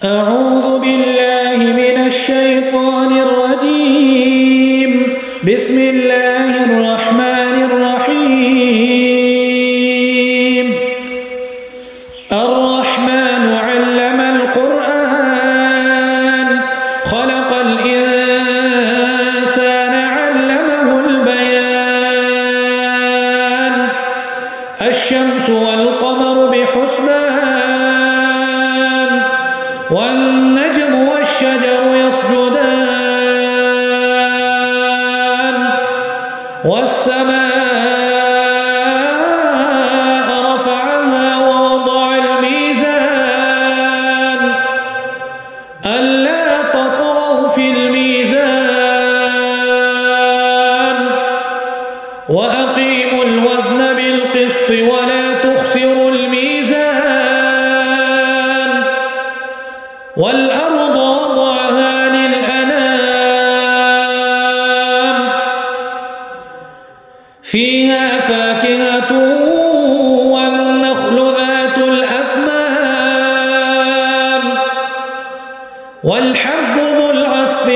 أعوذ بالله من الشيطان الرجيم. بسم الله الرحمن الرحيم. الرحمن علم القرآن خلق الإنسان علمه البيان. الشمس والقمر بحسبان والنجم والشجر يسجدان والسماء رفعها ووضع الميزان ألا تطغوا في الميزان وأقيموا الوزن بالقسط ولا تخسروا الميزان والأرض وضعها للأنام فيها فاكهة والنخل ذات الأكمام والحب ذو العصف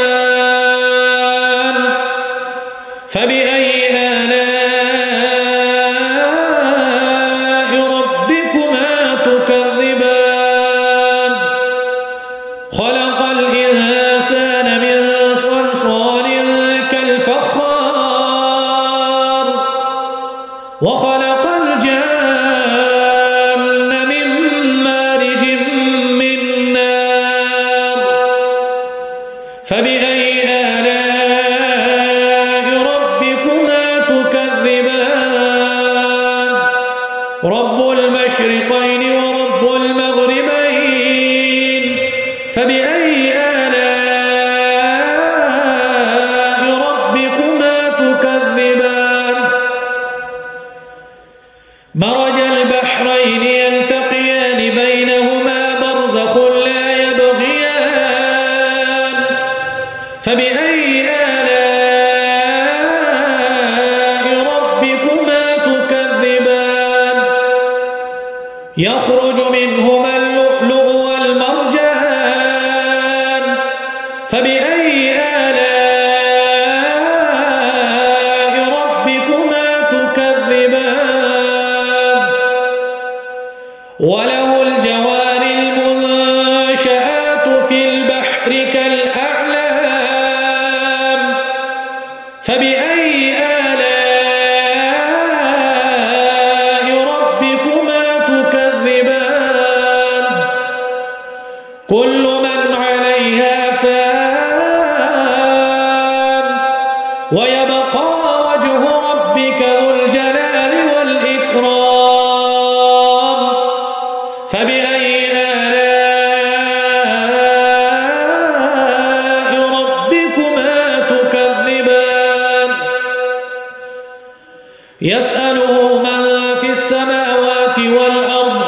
والريحان فبأي آلاء ربكما تكذبان خلق الإنسان من صلصال كالفخار وخلق الجان من مارج من نار فبأي آلاء ربكما تكذبان رب المشرقين ورب المغربين فبأي آلاء ربكما تكذبان مرج البحرين يلتقيان بينهما برزخ لا يبغيان فبأي آلاء ربكما تكذبان يخرج منهما اللؤلؤ والمرجان فبأي آلاء ربكما تكذبان وله الجوار المنشآت في البحر كالأعلام فبأي آلاء ربكما تكذبان كل من عليها فان ويبقى وجه ربك ذو الجلال والإكرام فبأي آلاء ربكما تكذبان يسأله من في السماوات والأرض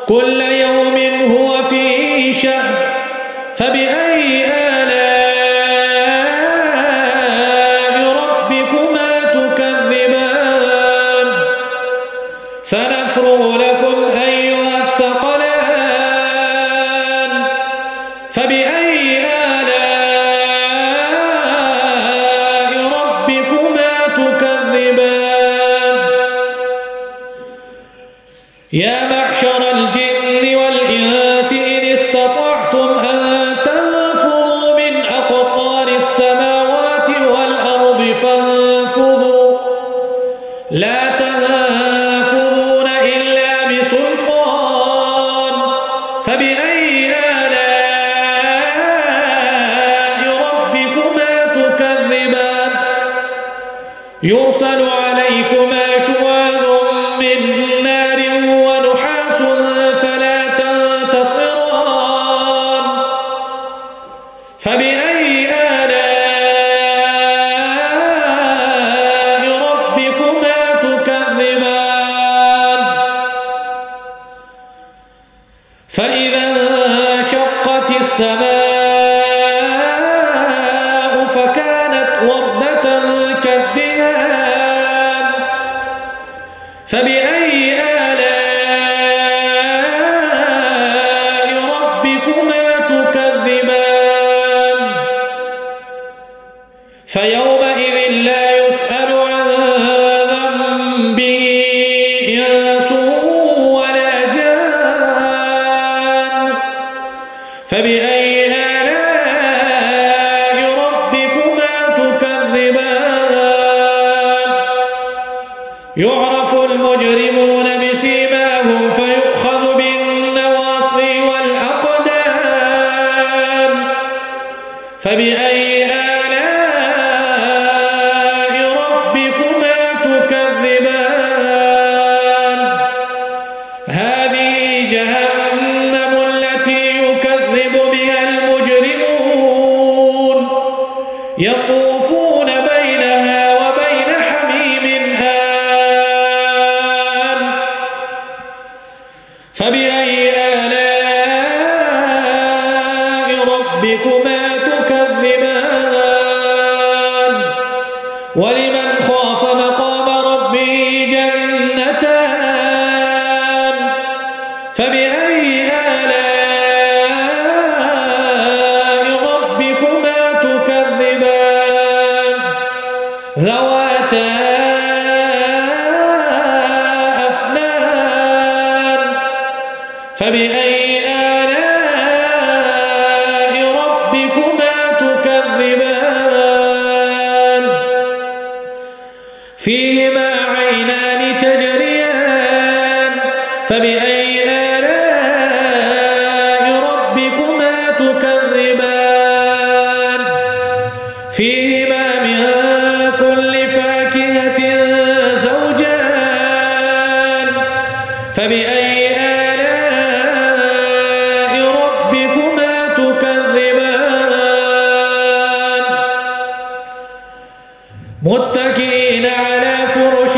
كل يوم هو في شأن فبأي آلاء ربكما تكذبان سنفرغ لكم أيها الثقلان فبأي آلاء ربكما تكذبان يا معشر الجن والإنس إن استطعتم أن تنفذوا من أقطار السماوات والأرض فانفذوا لا تنفذون إلا بسلطان فبأي آلاء ربكما تكذبان يرسل عليكما شواظ من نار ونحاس فلا تنتصران فبأي آلاء ربكما تكذبان فإذا انشقت السماء فكانت وردة كالدهان فبأي آلاء فبأي آلاء ربكما تكذبان يعرف المجرمون بسيماهم فيؤخذ بالنواصي والأقدام فبأي آلاء ربكما تكذبان هذه جهنم التي يكذب بها المجرمون يطوفون بينها وبين حميم آن فبأي آلاء ربكما تكذبان ولمن خاف مقام ربه جنتان فبأي آلاء ربكما تكذبان ذواتا أفنان فبأي آلاء ربكما تكذبان فيهما عينان تجريان فبأي آلاء ربكما تكذبان فيهما من كل فاكهة زوجان فبأي آلاء ربكما تكذبان متكئين على فرش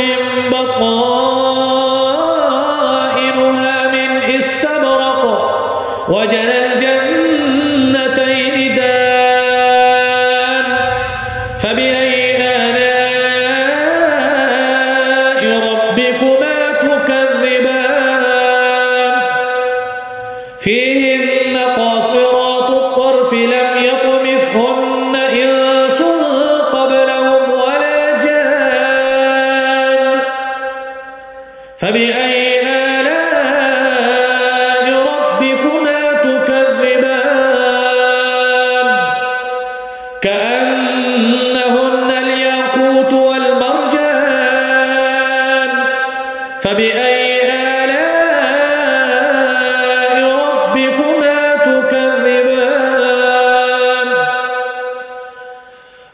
بطائنها من استبرق وجنى الجنتين دان فبأي آلاء ربكما تكذبان فيهن قاصرات الطرف لم يطمثهن إنس قبلهم ولا جان فبأي آلاء ربكما تكذبان كأنهن الياقوت والمرجان فبأي آلاء ربكما تكذبان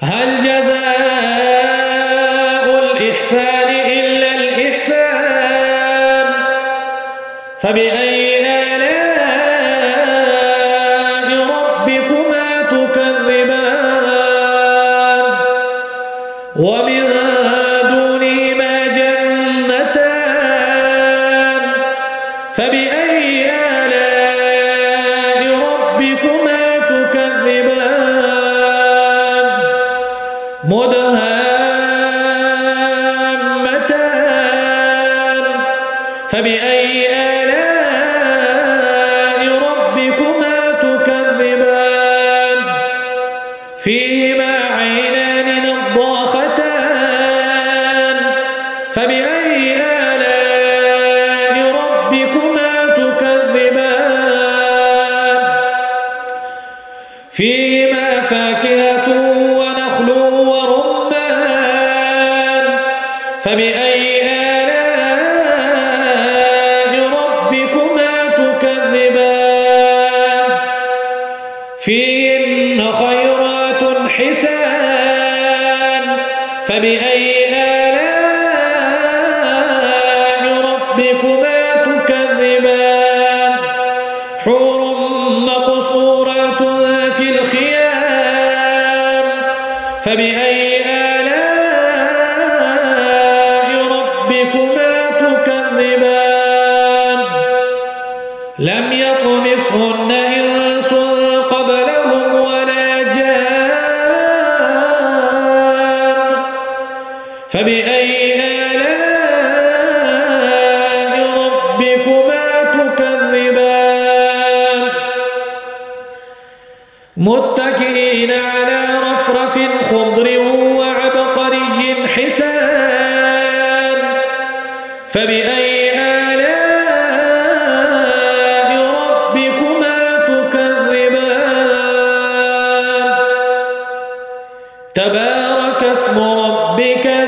هل جزاء الإحسان إلا الإحسان فبأي آلاء ربكما تكذبان ومن دونهما جنتان فبأي آلاء ربكما تكذبان مدهامتان فبأي آلاء ربكما تكذبان فيهما عينان نضاختان فبأي آلاء ربكما تكذبان فيهما فاكهة ونخل ورمان فبأي آلاء ربكما تكذبان فيهن خيرات حسان فبأي آلاء ربكما تكذبان حور مقصورات في الخيام فبأي آلاء ربكما تكذبان لم يطمثهن إنس قبلهم ولا جان فبأي آلاء ربكما تكذبان متكئين على رفرف خضر وعبقري حسان فبأي آلاء ربكما تكذبان ربك